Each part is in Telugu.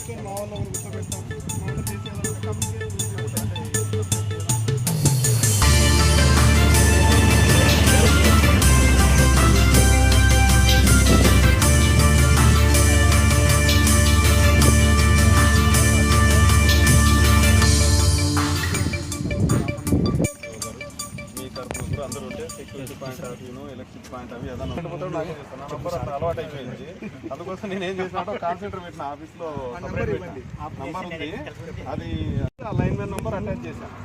కూర్చొని మా వాళ్ళు కూర్చోబెడతాం, మా వాళ్ళు చేసేయాలంటే కమ్యూనికేషన్. అందరూ ఉంటే security point of view, electric point of view ఏదైనా నాకే చేస్తాను. నా నంబర్ అక్కడ అలవాటు అయిపోయింది. అందుకోసం నేను ఏం చేసినా కాల్ సెంటర్ పెట్టిన ఆఫీస్లో నంబర్ ఉంది, అది లైన్ మ్యాన్ నంబర్ అటాచ్ చేశాను.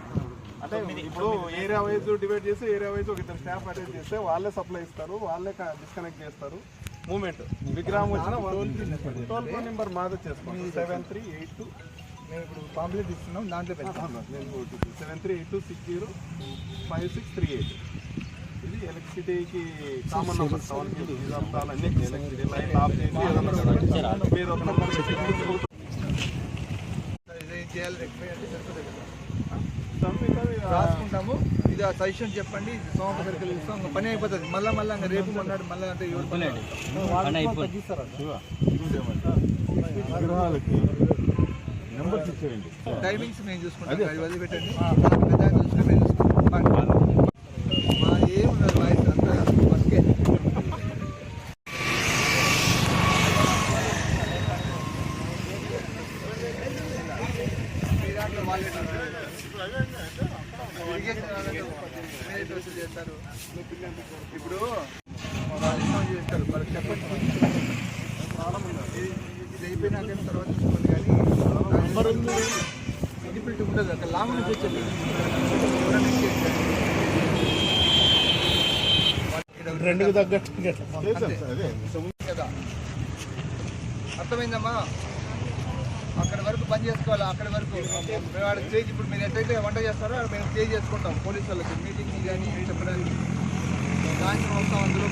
అంటే ఇప్పుడు ఏరియా వైజ్ డివైడ్ చేసి ఏరియా వైజ్ ఒక ఇద్దరు స్టాఫ్ అటాచ్ చేస్తే వాళ్ళే సప్లై ఇస్తారు, వాళ్ళే డిస్కనెక్ట్ చేస్తారు. మూమెంట్ విగ్రహం వచ్చిన టోల్ ఫ్రీ నెంబర్ మాది చేసుకోండి 7382. మేము ఇప్పుడు పాంప్లెట్ ఇస్తున్నాం, దాంట్లో పెడతాను. 7382605638. ఇది ఎలక్ట్రిసిటీకి కామన్ నెంబర్. టౌన్కి అన్ని ఎలక్ట్రిసిటీ లైన్ ఆఫ్ చేసి మీరు ఒక నెంబర్ రాసుకుంటాము. ఇది ఆ సజెషన్ చెప్పండి, సోమ సర్కిల్ ఇస్తాం, పని అయిపోతుంది. మళ్ళీ ఇంకా రేపు మొన్నాడు మళ్ళీ అంటే టైమింగ్స్ మేము చూసుకుంటాం. అది వదిలిపెట్టండి, చూసుకుంటే మేము చూసుకుంటాం. మా ఏమున్నది వాయిస్ అంతా వర్కే. చేస్తారు ఇప్పుడు చేస్తారు. వాళ్ళకి చెప్పండి, ఇది అయిపోయినాక తర్వాత చూసుకోండి. కానీ ఎలిజిబిలిటీ ఉంటుంది అక్కడ లాంగ్ నుంచి వచ్చేది రెండుకు తగ్గట్టు కదా. అర్థమైందమ్మా? అక్కడ వరకు పని చేసుకోవాలి. అక్కడ వరకు మేము వాడికి స్టేజ్, ఇప్పుడు మీరు ఎట్లయితే వంట చేస్తారో మేము స్టేజ్ చేసుకుంటాం. పోలీసు వాళ్ళకి మీటింగ్ కానీ చెప్పడానికి సాయంత్రం వస్తాం, అందులో